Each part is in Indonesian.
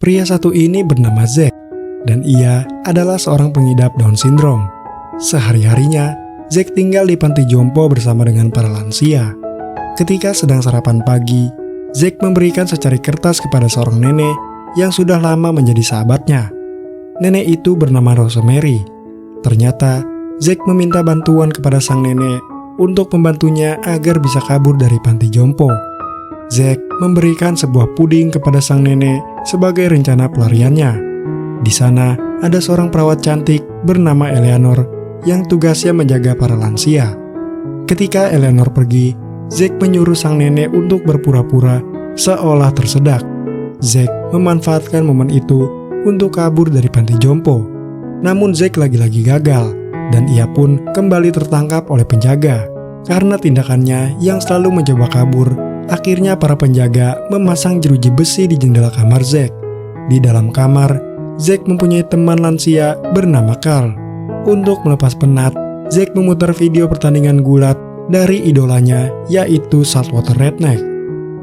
Pria satu ini bernama Zack, dan ia adalah seorang pengidap Down syndrome. Sehari-harinya, Zack tinggal di panti jompo bersama dengan para lansia. Ketika sedang sarapan pagi, Zack memberikan secari kertas kepada seorang nenek yang sudah lama menjadi sahabatnya. Nenek itu bernama Rosemary. Ternyata, Zack meminta bantuan kepada sang nenek untuk membantunya agar bisa kabur dari panti jompo. Zack memberikan sebuah puding kepada sang nenek sebagai rencana pelariannya. Di sana ada seorang perawat cantik bernama Eleanor yang tugasnya menjaga para lansia. Ketika Eleanor pergi, Zack menyuruh sang nenek untuk berpura-pura seolah tersedak. Zack memanfaatkan momen itu untuk kabur dari panti jompo. Namun Zack lagi-lagi gagal, dan ia pun kembali tertangkap oleh penjaga. Karena tindakannya yang selalu mencoba kabur, akhirnya para penjaga memasang jeruji besi di jendela kamar Zack. Di dalam kamar, Zack mempunyai teman lansia bernama Carl. Untuk melepas penat, Zack memutar video pertandingan gulat dari idolanya, yaitu Saltwater Redneck.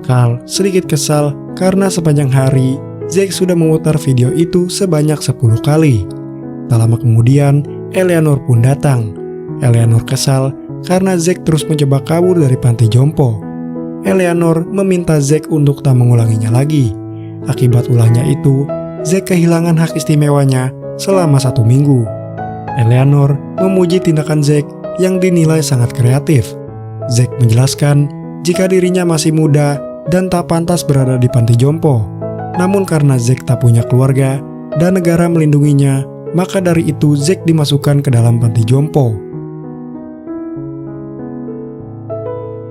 Carl sedikit kesal karena sepanjang hari Zack sudah memutar video itu sebanyak 10 kali. Tak lama kemudian, Eleanor pun datang. Eleanor kesal karena Zack terus mencoba kabur dari panti jompo. Eleanor meminta Zack untuk tak mengulanginya lagi. Akibat ulahnya itu, Zack kehilangan hak istimewanya selama 1 minggu. Eleanor memuji tindakan Zack yang dinilai sangat kreatif. Zack menjelaskan jika dirinya masih muda dan tak pantas berada di panti jompo. Namun karena Zack tak punya keluarga dan negara melindunginya, maka dari itu Zack dimasukkan ke dalam panti jompo.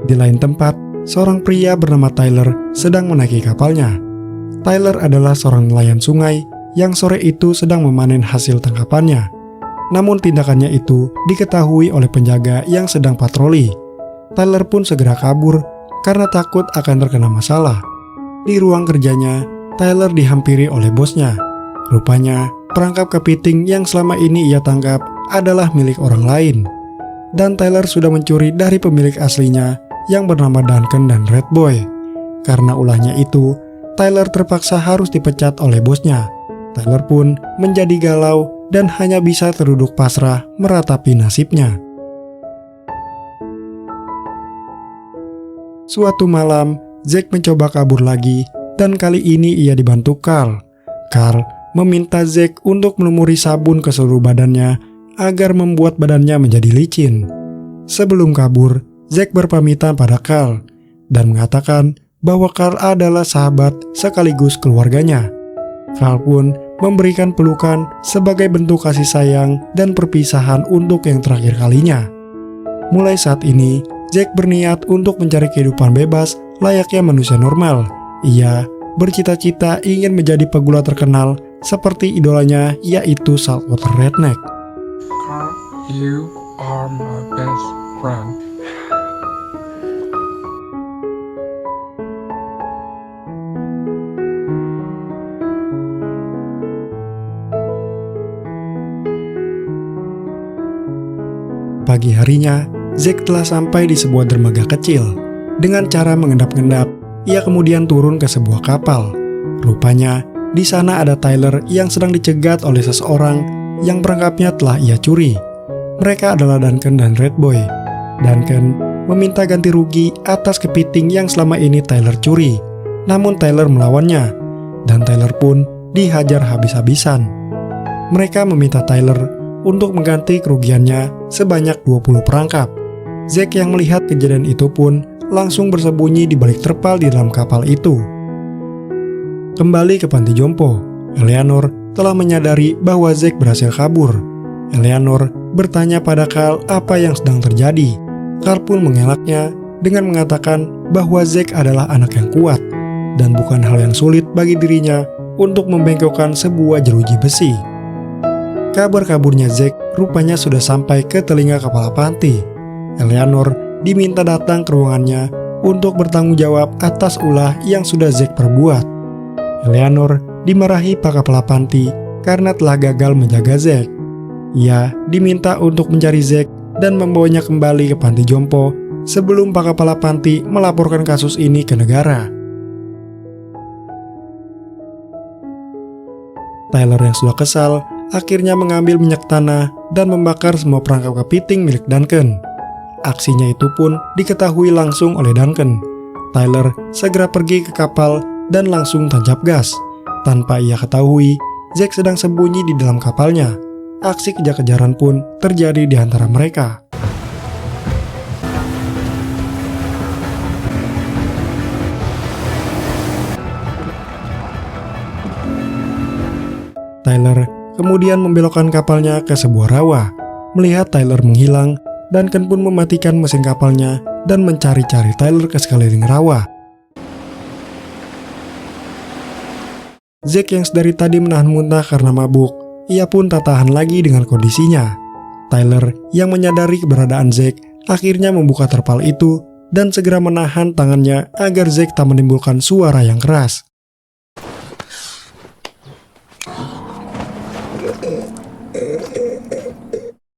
Di lain tempat, seorang pria bernama Tyler sedang menaiki kapalnya. Tyler adalah seorang nelayan sungai yang sore itu sedang memanen hasil tangkapannya. Namun tindakannya itu diketahui oleh penjaga yang sedang patroli. Tyler pun segera kabur karena takut akan terkena masalah. Di ruang kerjanya, Tyler dihampiri oleh bosnya. Rupanya, perangkap kepiting yang selama ini ia tangkap adalah milik orang lain. Dan Tyler sudah mencuri dari pemilik aslinya yang bernama Duncan dan Red Boy. Karena ulahnya itu, Tyler terpaksa harus dipecat oleh bosnya. Tyler pun menjadi galau dan hanya bisa terduduk pasrah meratapi nasibnya. Suatu malam, Zack mencoba kabur lagi dan kali ini ia dibantu Carl. Carl meminta Zack untuk melumuri sabun ke seluruh badannya agar membuat badannya menjadi licin. Sebelum kabur, Zack berpamitan pada Carl dan mengatakan bahwa Carl adalah sahabat sekaligus keluarganya. Carl pun memberikan pelukan sebagai bentuk kasih sayang dan perpisahan untuk yang terakhir kalinya. Mulai saat ini, Zack berniat untuk mencari kehidupan bebas layaknya manusia normal. Ia bercita-cita ingin menjadi pegulat terkenal seperti idolanya, yaitu Saltwater Redneck. Carl, you are my best friend. Pagi harinya, Zack telah sampai di sebuah dermaga kecil. Dengan cara mengendap-endap, ia kemudian turun ke sebuah kapal. Rupanya, di sana ada Tyler yang sedang dicegat oleh seseorang yang perangkapnya telah ia curi. Mereka adalah Duncan dan Red Boy. Duncan meminta ganti rugi atas kepiting yang selama ini Tyler curi. Namun Tyler melawannya, dan Tyler pun dihajar habis-habisan. Mereka meminta Tyler untuk mengganti kerugiannya sebanyak 20 perangkap. Zack yang melihat kejadian itu pun langsung bersembunyi di balik terpal di dalam kapal itu. Kembali ke panti jompo, Eleanor telah menyadari bahwa Zack berhasil kabur. Eleanor bertanya pada Carl apa yang sedang terjadi. Carl pun mengelaknya dengan mengatakan bahwa Zack adalah anak yang kuat dan bukan hal yang sulit bagi dirinya untuk membengkokkan sebuah jeruji besi. Kabar kaburnya Zack rupanya sudah sampai ke telinga kepala panti. Eleanor diminta datang ke ruangannya untuk bertanggung jawab atas ulah yang sudah Zack perbuat. Eleanor dimarahi Pak Kepala Panti karena telah gagal menjaga Zack. Ia diminta untuk mencari Zack dan membawanya kembali ke panti jompo sebelum Pak Kepala Panti melaporkan kasus ini ke negara. Tyler yang sudah kesal akhirnya mengambil minyak tanah dan membakar semua perangkap kepiting milik Duncan. Aksinya itu pun diketahui langsung oleh Duncan. Tyler segera pergi ke kapal dan langsung tancap gas. Tanpa ia ketahui, Zack sedang sembunyi di dalam kapalnya. Aksi kejar-kejaran pun terjadi di antara mereka. Tyler kemudian membelokkan kapalnya ke sebuah rawa. Melihat Tyler menghilang, Duncan pun mematikan mesin kapalnya dan mencari-cari Tyler ke sekeliling rawa. Zack yang sedari tadi menahan muntah karena mabuk, ia pun tak tahan lagi dengan kondisinya. Tyler yang menyadari keberadaan Zack akhirnya membuka terpal itu dan segera menahan tangannya agar Zack tak menimbulkan suara yang keras.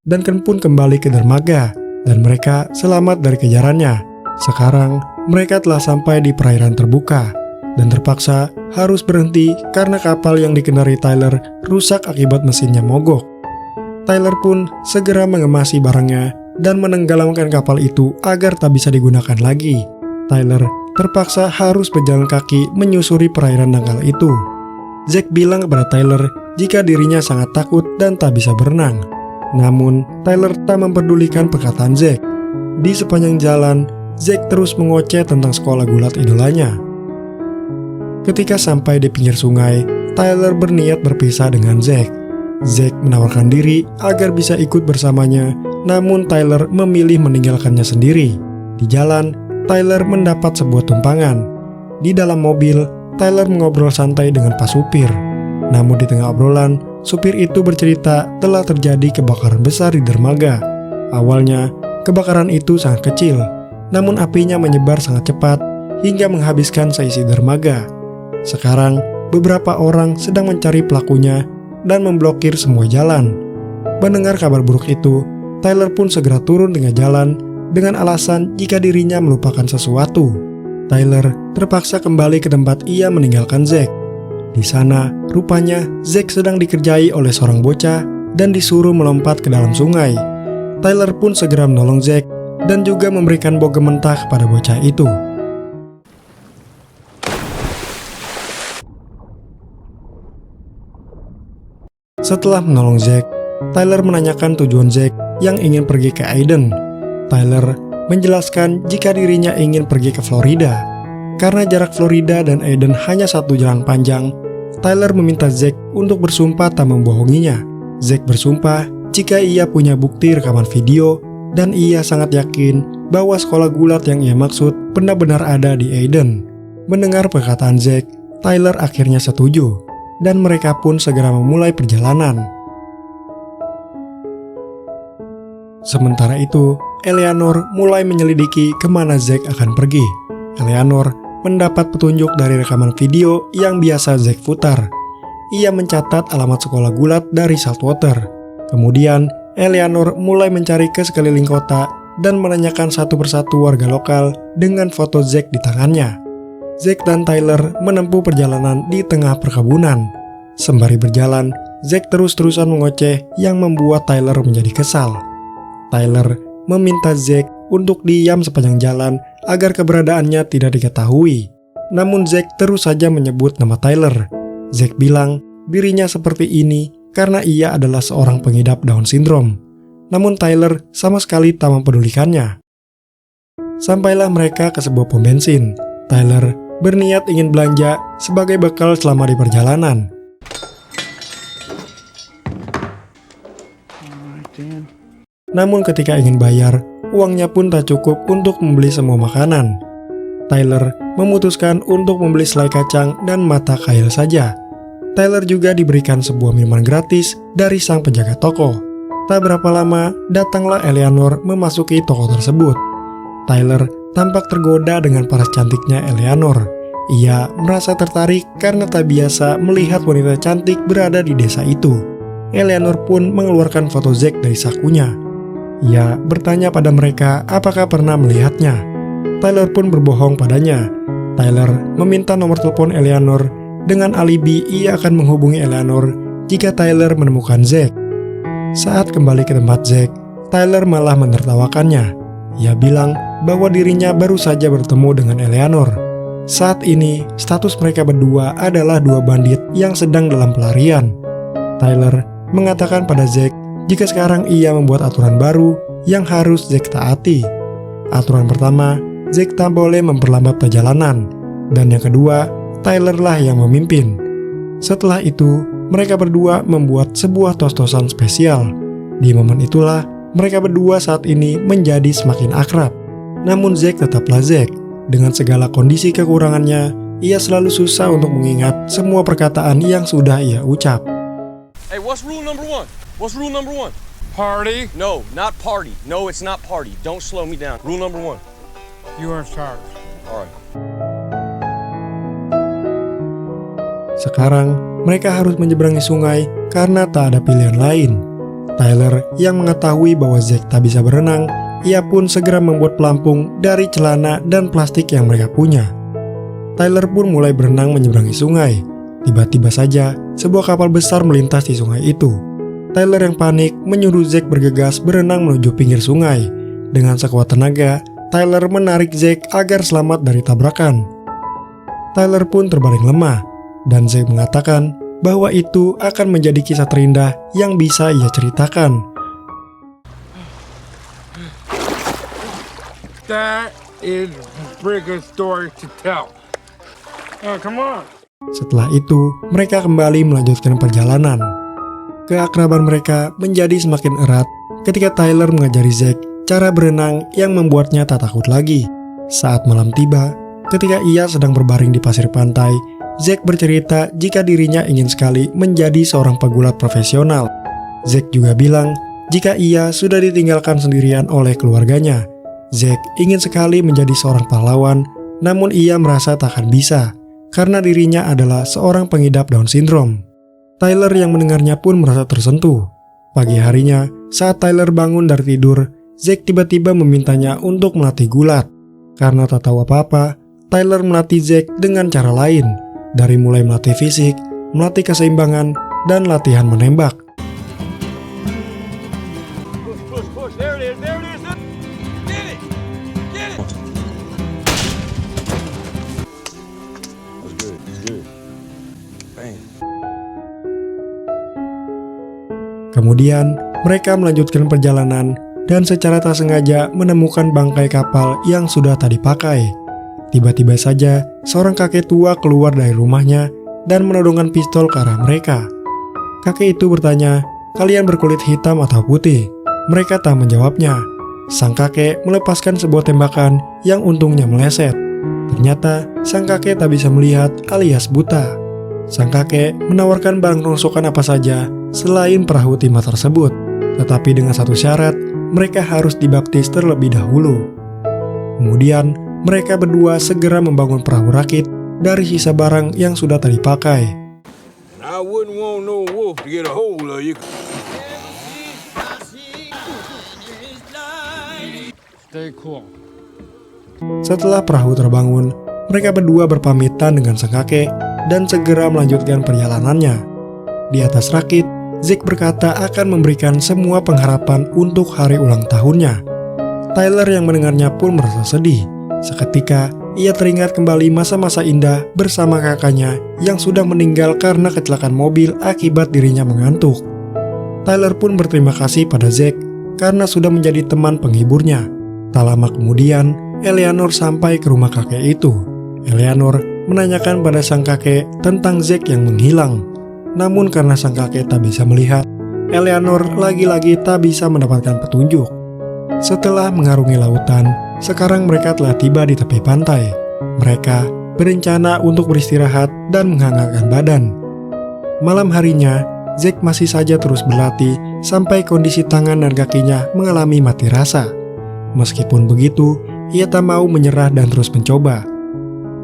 Duncan pun kembali ke dermaga dan mereka selamat dari kejarannya. Sekarang mereka telah sampai di perairan terbuka dan terpaksa harus berhenti karena kapal yang dikendarai Tyler rusak akibat mesinnya mogok. Tyler pun segera mengemasi barangnya dan menenggelamkan kapal itu agar tak bisa digunakan lagi. Tyler terpaksa harus berjalan kaki menyusuri perairan dangkal itu. Zack bilang kepada Tyler jika dirinya sangat takut dan tak bisa berenang. Namun, Tyler tak memperdulikan perkataan Zack. Di sepanjang jalan, Zack terus mengoceh tentang sekolah gulat idolanya. Ketika sampai di pinggir sungai, Tyler berniat berpisah dengan Zack. Zack menawarkan diri agar bisa ikut bersamanya, namun Tyler memilih meninggalkannya sendiri. Di jalan, Tyler mendapat sebuah tumpangan. Di dalam mobil, Tyler mengobrol santai dengan pas supir. Namun di tengah obrolan, supir itu bercerita telah terjadi kebakaran besar di dermaga. Awalnya, kebakaran itu sangat kecil, namun apinya menyebar sangat cepat hingga menghabiskan seisi dermaga. Sekarang, beberapa orang sedang mencari pelakunya dan memblokir semua jalan. Mendengar kabar buruk itu, Tyler pun segera turun tengah jalan dengan alasan jika dirinya melupakan sesuatu. Tyler terpaksa kembali ke tempat ia meninggalkan Zack. Di sana, rupanya Zack sedang dikerjai oleh seorang bocah dan disuruh melompat ke dalam sungai. Tyler pun segera menolong Zack dan juga memberikan bogem mentah kepada bocah itu. Setelah menolong Zack, Tyler menanyakan tujuan Zack yang ingin pergi ke Aiden. Tyler menjelaskan jika dirinya ingin pergi ke Florida. Karena jarak Florida dan Aiden hanya satu jalan panjang, Tyler meminta Zack untuk bersumpah tak membohonginya. Zack bersumpah jika ia punya bukti rekaman video dan ia sangat yakin bahwa sekolah gulat yang ia maksud benar-benar ada di Aiden. Mendengar perkataan Zack, Tyler akhirnya setuju dan mereka pun segera memulai perjalanan. Sementara itu, Eleanor mulai menyelidiki kemana Zack akan pergi. Eleanor mendapat petunjuk dari rekaman video yang biasa Zack putar. Ia mencatat alamat sekolah gulat dari Saltwater. Kemudian, Eleanor mulai mencari ke sekeliling kota dan menanyakan satu persatu warga lokal dengan foto Zack di tangannya. Zack dan Tyler menempuh perjalanan di tengah perkebunan. Sembari berjalan, Zack terus-terusan mengoceh yang membuat Tyler menjadi kesal. Tyler meminta Zack untuk diam sepanjang jalan agar keberadaannya tidak diketahui. Namun Zack terus saja menyebut nama Tyler. Zack bilang dirinya seperti ini karena ia adalah seorang pengidap Down syndrome. Namun Tyler sama sekali tak mempedulikannya. Sampailah mereka ke sebuah pom bensin. Tyler berniat ingin belanja sebagai bekal selama di perjalanan. Namun ketika ingin bayar, uangnya pun tak cukup untuk membeli semua makanan. Tyler memutuskan untuk membeli selai kacang dan mata kail saja. Tyler juga diberikan sebuah minuman gratis dari sang penjaga toko. Tak berapa lama, datanglah Eleanor memasuki toko tersebut. Tyler tampak tergoda dengan paras cantiknya Eleanor. Ia merasa tertarik karena tak biasa melihat wanita cantik berada di desa itu. Eleanor pun mengeluarkan foto Zack dari sakunya. Ia bertanya pada mereka apakah pernah melihatnya. Tyler pun berbohong padanya. Tyler meminta nomor telepon Eleanor dengan alibi ia akan menghubungi Eleanor jika Tyler menemukan Zack. Saat kembali ke tempat Zack, Tyler malah menertawakannya. Ia bilang bahwa dirinya baru saja bertemu dengan Eleanor. Saat ini, status mereka berdua adalah dua bandit yang sedang dalam pelarian. Tyler mengatakan pada Zack jika sekarang ia membuat aturan baru yang harus Zack taati. Aturan pertama, Zack tak boleh memperlambat perjalanan, dan yang kedua, Tyler lah yang memimpin. Setelah itu, mereka berdua membuat sebuah tos-tosan spesial. Di momen itulah, mereka berdua saat ini menjadi semakin akrab. Namun Zack tetaplah Zack. Dengan segala kondisi kekurangannya, ia selalu susah untuk mengingat semua perkataan yang sudah ia ucap. Hey, what's rule number one? What's rule number one? Party. No, not party. No, it's not party. Don't slow me down. Rule number one. You are in charge. All right. Sekarang, mereka harus menyeberangi sungai karena tak ada pilihan lain. Tyler yang mengetahui bahwa Zack tak bisa berenang, ia pun segera membuat pelampung dari celana dan plastik yang mereka punya. Tyler pun mulai berenang menyeberangi sungai. Tiba-tiba saja, sebuah kapal besar melintas di sungai itu. Tyler yang panik menyuruh Zack bergegas berenang menuju pinggir sungai. Dengan sekuat tenaga, Tyler menarik Zack agar selamat dari tabrakan. Tyler pun terbaring lemah, dan Zack mengatakan bahwa itu akan menjadi kisah terindah yang bisa ia ceritakan. That is the biggest story to tell. Oh, come on. Setelah itu, mereka kembali melanjutkan perjalanan. Keakraban mereka menjadi semakin erat ketika Tyler mengajari Zack cara berenang yang membuatnya tak takut lagi. Saat malam tiba, ketika ia sedang berbaring di pasir pantai, Zack bercerita jika dirinya ingin sekali menjadi seorang pegulat profesional. Zack juga bilang jika ia sudah ditinggalkan sendirian oleh keluarganya. Zack ingin sekali menjadi seorang pahlawan, namun ia merasa tak akan bisa, karena dirinya adalah seorang pengidap Down syndrome. Tyler yang mendengarnya pun merasa tersentuh. Pagi harinya, saat Tyler bangun dari tidur, Zack tiba-tiba memintanya untuk melatih gulat. Karena tak tahu apa-apa, Tyler melatih Zack dengan cara lain, dari mulai melatih fisik, melatih keseimbangan, dan latihan menembak. Push. There it is. Get it. That's good. Bang. Kemudian, mereka melanjutkan perjalanan dan secara tak sengaja menemukan bangkai kapal yang sudah tak dipakai. Tiba-tiba saja, seorang kakek tua keluar dari rumahnya dan menodongkan pistol ke arah mereka. Kakek itu bertanya, "Kalian berkulit hitam atau putih?" Mereka tak menjawabnya. Sang kakek melepaskan sebuah tembakan yang untungnya meleset. Ternyata, sang kakek tak bisa melihat alias buta. Sang kakek menawarkan barang rongsokan apa saja selain perahu timah tersebut. Tetapi dengan satu syarat, mereka harus dibaptis terlebih dahulu. Kemudian, mereka berdua segera membangun perahu rakit dari sisa barang yang sudah tak dipakai. I wouldn't want no wolf to get a hold of you. Stay cool. Setelah perahu terbangun, mereka berdua berpamitan dengan sang kakek dan segera melanjutkan perjalanannya. Di atas rakit, Zack berkata akan memberikan semua pengharapan untuk hari ulang tahunnya. Tyler yang mendengarnya pun merasa sedih. Seketika, ia teringat kembali masa-masa indah bersama kakaknya yang sudah meninggal karena kecelakaan mobil akibat dirinya mengantuk. Tyler pun berterima kasih pada Zack karena sudah menjadi teman penghiburnya. Tak lama kemudian, Eleanor sampai ke rumah kakek itu. Eleanor menanyakan pada sang kakek tentang Zack yang menghilang. Namun karena sang kakek tak bisa melihat, Eleanor lagi-lagi tak bisa mendapatkan petunjuk. Setelah mengarungi lautan, sekarang mereka telah tiba di tepi pantai. Mereka berencana untuk beristirahat dan menghangatkan badan. Malam harinya, Zack masih saja terus berlatih sampai kondisi tangan dan kakinya mengalami mati rasa. Meskipun begitu, ia tak mau menyerah dan terus mencoba.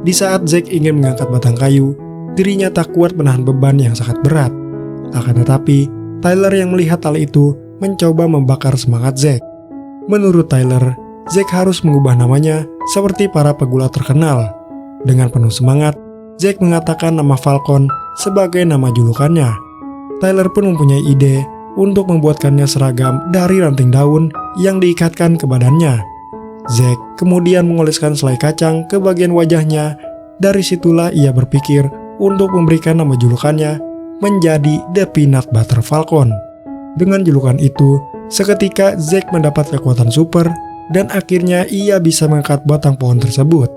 Di saat Zack ingin mengangkat batang kayu, dirinya tak kuat menahan beban yang sangat berat. Akan tetapi, Tyler yang melihat hal itu mencoba membakar semangat Zack. Menurut Tyler, Zack harus mengubah namanya seperti para pegulat terkenal. Dengan penuh semangat, Zack mengatakan nama Falcon sebagai nama julukannya. Tyler pun mempunyai ide untuk membuatkannya seragam dari ranting daun yang diikatkan ke badannya. Zack kemudian mengoleskan selai kacang ke bagian wajahnya. Dari situlah ia berpikir untuk memberikan nama julukannya menjadi The Peanut Butter Falcon. Dengan julukan itu, seketika Zack mendapat kekuatan super dan akhirnya ia bisa mengangkat batang pohon tersebut.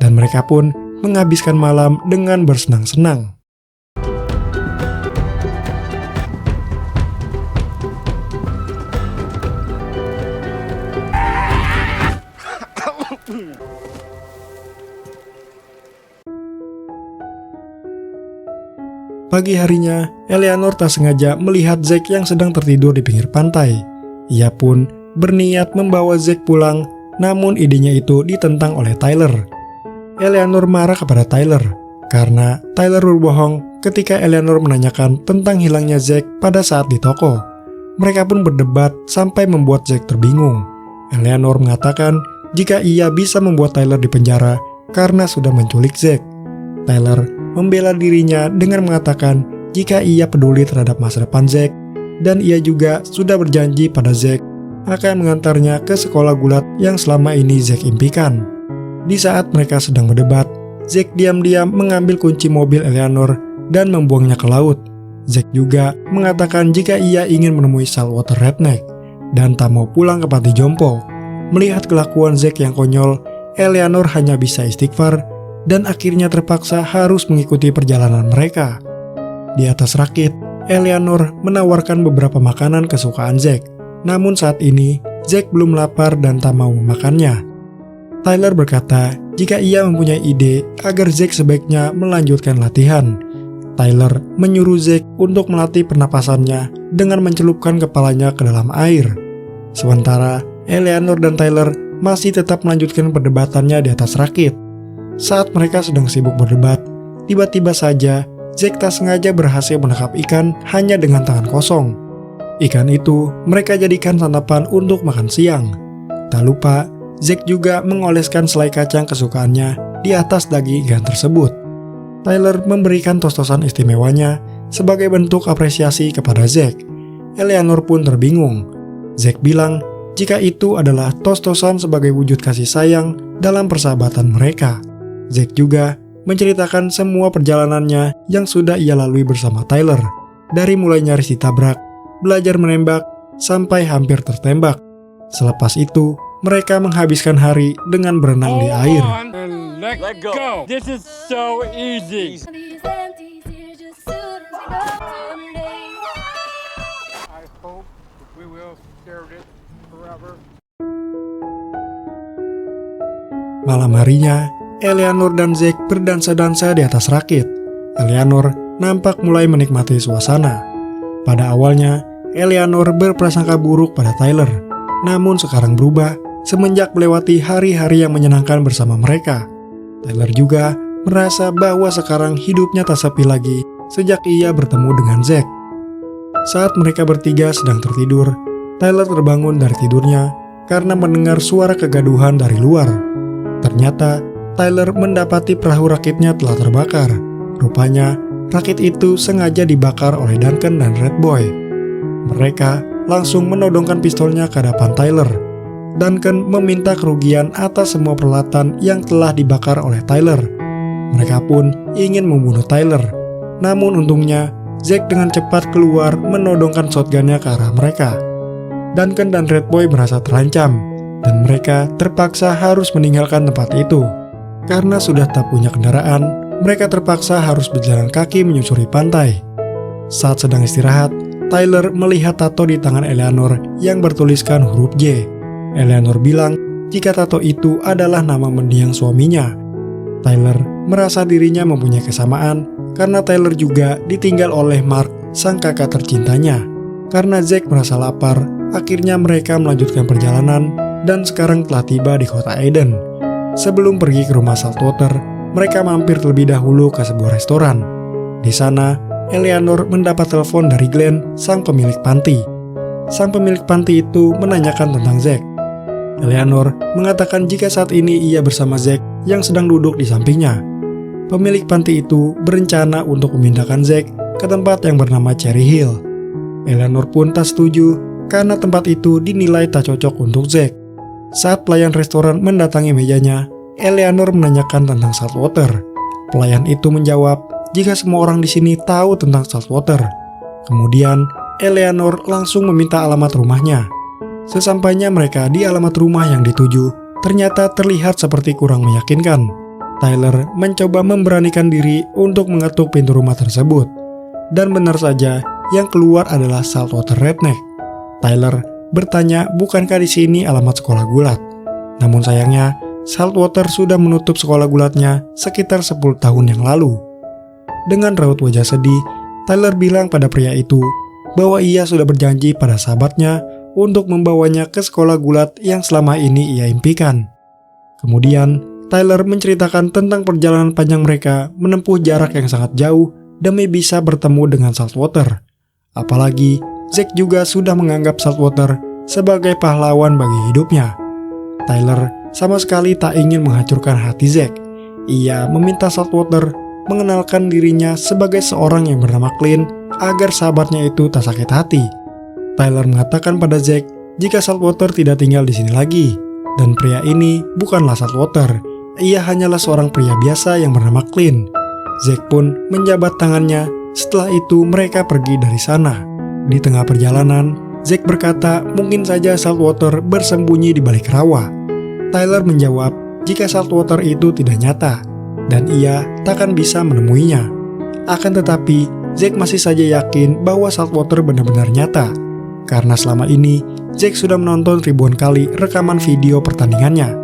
Dan mereka pun menghabiskan malam dengan bersenang-senang. Pagi harinya, Eleanor tak sengaja melihat Zack yang sedang tertidur di pinggir pantai. Ia pun berniat membawa Zack pulang, namun idenya itu ditentang oleh Tyler. Eleanor marah kepada Tyler, karena Tyler berbohong ketika Eleanor menanyakan tentang hilangnya Zack pada saat di toko. Mereka pun berdebat sampai membuat Zack terbingung. Eleanor mengatakan jika ia bisa membuat Tyler dipenjara karena sudah menculik Zack. Tyler membela dirinya dengan mengatakan jika ia peduli terhadap masa depan Zack, dan ia juga sudah berjanji pada Zack akan mengantarnya ke sekolah gulat yang selama ini Zack impikan. Di saat mereka sedang berdebat, Zack diam-diam mengambil kunci mobil Eleanor dan membuangnya ke laut. Zack juga mengatakan jika ia ingin menemui Saltwater Redneck dan tak mau pulang ke panti jompo. Melihat kelakuan Zack yang konyol, Eleanor hanya bisa istighfar dan akhirnya terpaksa harus mengikuti perjalanan mereka. Di atas rakit, Eleanor menawarkan beberapa makanan kesukaan Zack. Namun saat ini, Zack belum lapar dan tak mau memakannya. Tyler berkata jika ia mempunyai ide agar Zack sebaiknya melanjutkan latihan. Tyler menyuruh Zack untuk melatih pernapasannya dengan mencelupkan kepalanya ke dalam air. Sementara Eleanor dan Tyler masih tetap melanjutkan perdebatannya di atas rakit. Saat mereka sedang sibuk berdebat, tiba-tiba saja Zack tak sengaja berhasil menangkap ikan hanya dengan tangan kosong. Ikan itu mereka jadikan santapan untuk makan siang. Tak lupa, Zack juga mengoleskan selai kacang kesukaannya di atas daging ikan tersebut. Tyler memberikan tos-tosan istimewanya sebagai bentuk apresiasi kepada Zack. Eleanor pun terbingung. Zack bilang jika itu adalah tos-tosan sebagai wujud kasih sayang dalam persahabatan mereka. Zack juga menceritakan semua perjalanannya yang sudah ia lalui bersama Tyler, dari mulai nyaris ditabrak, belajar menembak, sampai hampir tertembak. Selepas itu, mereka menghabiskan hari dengan berenang di air. And let go. This is so easy. I hope we will share this forever. Malam harinya, Eleanor dan Zack berdansa-dansa di atas rakit. Eleanor nampak mulai menikmati suasana. Pada awalnya, Eleanor berprasangka buruk pada Tyler, namun sekarang berubah semenjak melewati hari-hari yang menyenangkan bersama mereka. Tyler juga merasa bahwa sekarang hidupnya tak sepi lagi sejak ia bertemu dengan Zack. Saat mereka bertiga sedang tertidur, Tyler terbangun dari tidurnya karena mendengar suara kegaduhan dari luar. Ternyata Tyler mendapati perahu rakitnya telah terbakar. Rupanya, rakit itu sengaja dibakar oleh Duncan dan Red Boy. Mereka langsung menodongkan pistolnya ke hadapan Tyler. Duncan meminta kerugian atas semua peralatan yang telah dibakar oleh Tyler. Mereka pun ingin membunuh Tyler. Namun untungnya, Zack dengan cepat keluar menodongkan shotgunnya ke arah mereka. Duncan dan Red Boy merasa terancam, dan mereka terpaksa harus meninggalkan tempat itu. Karena sudah tak punya kendaraan, mereka terpaksa harus berjalan kaki menyusuri pantai. Saat sedang istirahat, Tyler melihat tato di tangan Eleanor yang bertuliskan huruf J. Eleanor bilang jika tato itu adalah nama mendiang suaminya. Tyler merasa dirinya mempunyai kesamaan karena Tyler juga ditinggal oleh Mark, sang kakak tercintanya. Karena Zack merasa lapar, akhirnya mereka melanjutkan perjalanan dan sekarang telah tiba di kota Eden. Sebelum pergi ke rumah Saltwater, mereka mampir terlebih dahulu ke sebuah restoran. Di sana, Eleanor mendapat telepon dari Glenn, sang pemilik panti. Sang pemilik panti itu menanyakan tentang Zack. Eleanor mengatakan jika saat ini ia bersama Zack yang sedang duduk di sampingnya. pemilik panti itu berencana untuk memindahkan Zack ke tempat yang bernama Cherry Hill. Eleanor pun tak setuju karena tempat itu dinilai tak cocok untuk Zack. Saat pelayan restoran mendatangi mejanya, Eleanor menanyakan tentang saltwater. Pelayan itu menjawab jika semua orang di sini tahu tentang saltwater. Kemudian, Eleanor langsung meminta alamat rumahnya. Sesampainya mereka di alamat rumah yang dituju, ternyata terlihat seperti kurang meyakinkan. Tyler mencoba memberanikan diri untuk mengetuk pintu rumah tersebut. Dan benar saja, yang keluar adalah Saltwater Redneck. Tyler bertanya bukankah di sini alamat sekolah gulat. Namun sayangnya, Saltwater sudah menutup sekolah gulatnya sekitar 10 tahun yang lalu. Dengan raut wajah sedih, Tyler bilang pada pria itu bahwa ia sudah berjanji pada sahabatnya untuk membawanya ke sekolah gulat yang selama ini ia impikan. Kemudian, Tyler menceritakan tentang perjalanan panjang mereka menempuh jarak yang sangat jauh demi bisa bertemu dengan Saltwater. Apalagi, Zack juga sudah menganggap Saltwater sebagai pahlawan bagi hidupnya. Tyler sama sekali tak ingin menghancurkan hati Zack. Ia meminta Saltwater mengenalkan dirinya sebagai seorang yang bernama Clint agar sahabatnya itu tak sakit hati. Tyler mengatakan pada Zack jika Saltwater tidak tinggal di sini lagi, dan pria ini bukanlah Saltwater. Ia hanyalah seorang pria biasa yang bernama Clint. Zack pun menjabat tangannya. Setelah itu mereka pergi dari sana. Di tengah perjalanan, Zack berkata mungkin saja Saltwater bersembunyi di balik rawa. Tyler menjawab jika Saltwater itu tidak nyata, dan ia takkan bisa menemuinya. Akan tetapi, Zack masih saja yakin bahwa Saltwater benar-benar nyata. Karena selama ini, Zack sudah menonton ribuan kali rekaman video pertandingannya.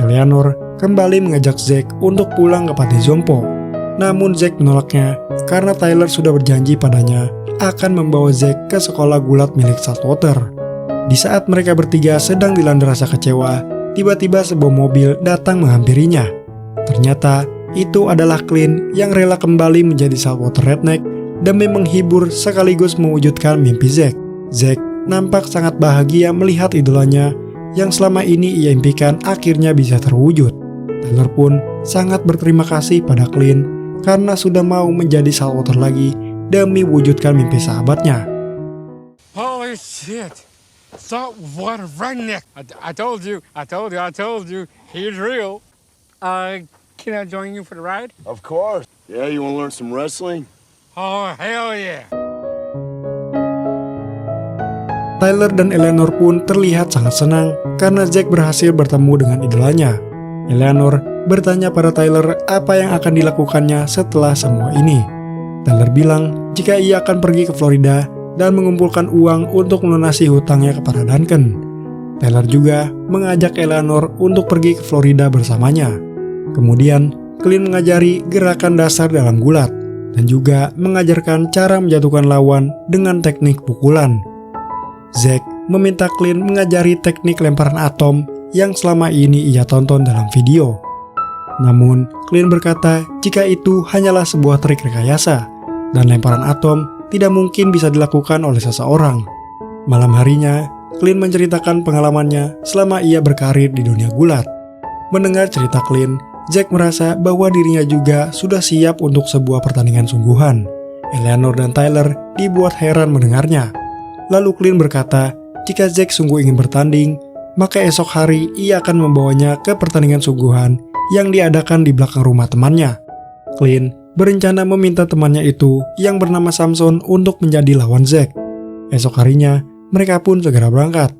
Eleanor kembali mengajak Zack untuk pulang ke panti jompo. Namun Zack menolaknya karena Tyler sudah berjanji padanya akan membawa Zack ke sekolah gulat milik Saltwater. Di saat mereka bertiga sedang dilanda rasa kecewa, tiba-tiba sebuah mobil datang menghampirinya. Ternyata itu adalah Clint yang rela kembali menjadi Saltwater Redneck demi menghibur sekaligus mewujudkan mimpi Zack. Zack nampak sangat bahagia melihat idolanya yang selama ini ia impikan akhirnya bisa terwujud. Tyler pun sangat berterima kasih pada Clint karena sudah mau menjadi Saltwater lagi demi wujudkan mimpi sahabatnya. Holy shit! Saltwater Redneck! I told you, he's real. Can I join you for the ride? Of course. Yeah, you want to learn some wrestling? Oh, hell yeah! Tyler dan Eleanor pun terlihat sangat senang karena Zack berhasil bertemu dengan idolanya. Eleanor bertanya pada Tyler apa yang akan dilakukannya setelah semua ini. Tyler bilang jika ia akan pergi ke Florida dan mengumpulkan uang untuk melunasi hutangnya kepada Duncan. Tyler juga mengajak Eleanor untuk pergi ke Florida bersamanya. Kemudian, Clint mengajari gerakan dasar dalam gulat dan juga mengajarkan cara menjatuhkan lawan dengan teknik pukulan. Zack meminta Clint mengajari teknik lemparan atom yang selama ini ia tonton dalam video. Namun, Clint berkata jika itu hanyalah sebuah trik rekayasa, dan lemparan atom tidak mungkin bisa dilakukan oleh seseorang. Malam harinya, Clint menceritakan pengalamannya selama ia berkarir di dunia gulat. Mendengar cerita Clint, Zack merasa bahwa dirinya juga sudah siap untuk sebuah pertandingan sungguhan. Eleanor dan Tyler dibuat heran mendengarnya. Lalu Clint berkata, jika Zack sungguh ingin bertanding, maka esok hari ia akan membawanya ke pertandingan sungguhan yang diadakan di belakang rumah temannya. Clint berencana meminta temannya itu yang bernama Samson untuk menjadi lawan Zack. Esok harinya, mereka pun segera berangkat.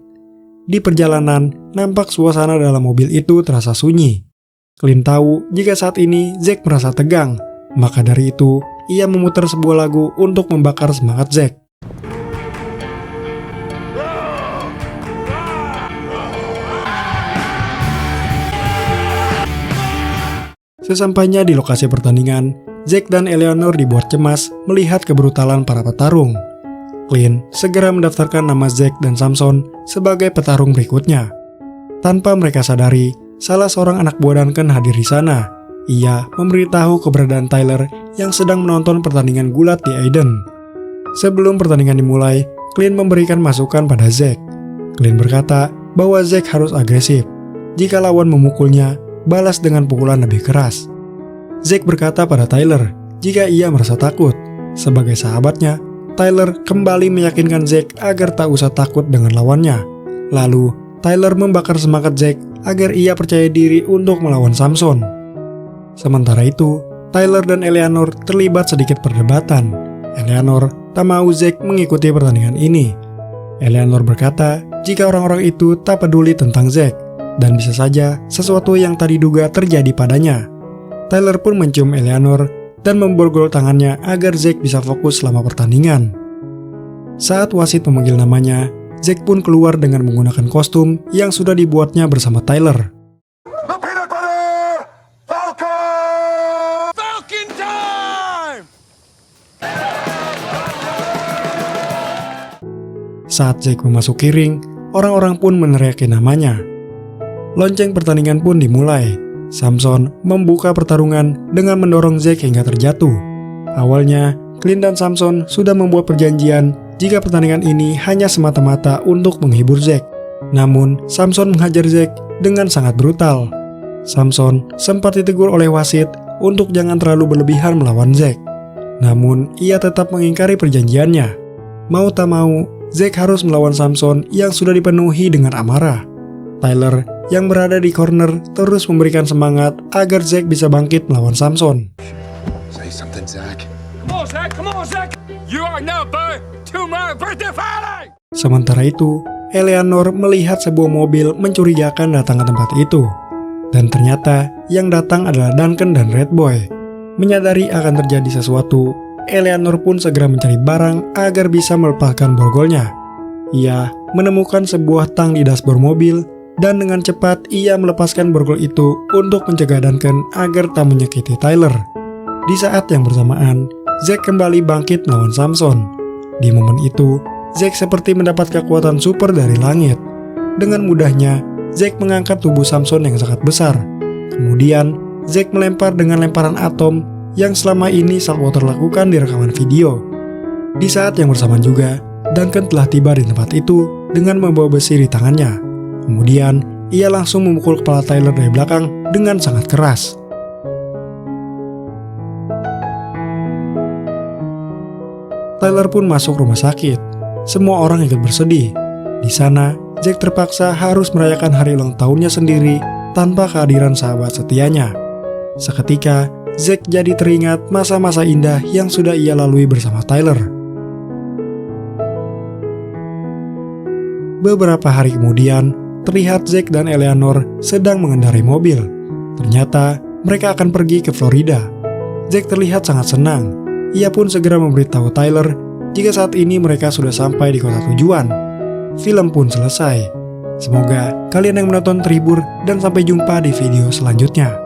Di perjalanan, nampak suasana dalam mobil itu terasa sunyi. Clint tahu jika saat ini Zack merasa tegang, maka dari itu ia memutar sebuah lagu untuk membakar semangat Zack. Sesampainya di lokasi pertandingan, Zack dan Eleanor dibuat cemas melihat kebrutalan para petarung. Clint segera mendaftarkan nama Zack dan Samson sebagai petarung berikutnya. Tanpa mereka sadari, salah seorang anak buah Duncan hadir di sana. Ia memberitahu keberadaan Tyler yang sedang menonton pertandingan gulat di Aiden. Sebelum pertandingan dimulai, Clint memberikan masukan pada Zack. Clint berkata bahwa Zack harus agresif. Jika lawan memukulnya, balas dengan pukulan lebih keras. Zack berkata pada Tyler jika ia merasa takut. Sebagai sahabatnya, Tyler kembali meyakinkan Zack agar tak usah takut dengan lawannya. Lalu, Tyler membakar semangat Zack agar ia percaya diri untuk melawan Samson. Sementara itu, Tyler dan Eleanor terlibat sedikit perdebatan. Eleanor tak mau Zack mengikuti pertandingan ini. Eleanor berkata jika orang-orang itu tak peduli tentang Zack, dan bisa saja sesuatu yang tak diduga terjadi padanya. Tyler pun mencium Eleanor dan memborgol tangannya agar Zack bisa fokus selama pertandingan. Saat wasit memanggil namanya, Zack pun keluar dengan menggunakan kostum yang sudah dibuatnya bersama Tyler. Falcon time! Saat Zack memasuki ring, orang-orang pun meneriaki namanya. Lonceng pertandingan pun dimulai. Samson membuka pertarungan dengan mendorong Zack hingga terjatuh. Awalnya, Clint dan Samson sudah membuat perjanjian jika pertandingan ini hanya semata-mata untuk menghibur Zack. Namun, Samson menghajar Zack dengan sangat brutal. Samson sempat ditegur oleh wasit untuk jangan terlalu berlebihan melawan Zack. Namun, ia tetap mengingkari perjanjiannya. Mau tak mau, Zack harus melawan Samson yang sudah dipenuhi dengan amarah. Tyler yang berada di corner terus memberikan semangat agar Zack bisa bangkit melawan Samson. Say something, Zach. Come on, Zach! Come on, Zach! You are number 2 man birthday fighting! Sementara itu, Eleanor melihat sebuah mobil mencurigakan datang ke tempat itu. Dan ternyata yang datang adalah Duncan dan Red Boy. Menyadari akan terjadi sesuatu, Eleanor pun segera mencari barang agar bisa melepaskan borgolnya. Ia menemukan sebuah tang di dashboard mobil dan dengan cepat ia melepaskan borgol itu untuk mencegah Duncan agar tak menyakiti Tyler. Di saat yang bersamaan, Zack kembali bangkit melawan Samson. Di momen itu, Zack seperti mendapat kekuatan super dari langit. Dengan mudahnya, Zack mengangkat tubuh Samson yang sangat besar. Kemudian, Zack melempar dengan lemparan atom yang selama ini Saltwater lakukan di rekaman video. Di saat yang bersamaan juga, Duncan telah tiba di tempat itu dengan membawa besi di tangannya. Kemudian, ia langsung memukul kepala Tyler dari belakang dengan sangat keras. Tyler pun masuk rumah sakit. Semua orang ikut bersedih. Di sana, Zack terpaksa harus merayakan hari ulang tahunnya sendiri tanpa kehadiran sahabat setianya. Seketika, Zack jadi teringat masa-masa indah yang sudah ia lalui bersama Tyler. Beberapa hari kemudian, terlihat Zack dan Eleanor sedang mengendarai mobil. Ternyata mereka akan pergi ke Florida. Zack terlihat sangat senang. Ia pun segera memberitahu Tyler jika saat ini mereka sudah sampai di kota tujuan. Film pun selesai. Semoga kalian yang menonton terhibur dan sampai jumpa di video selanjutnya.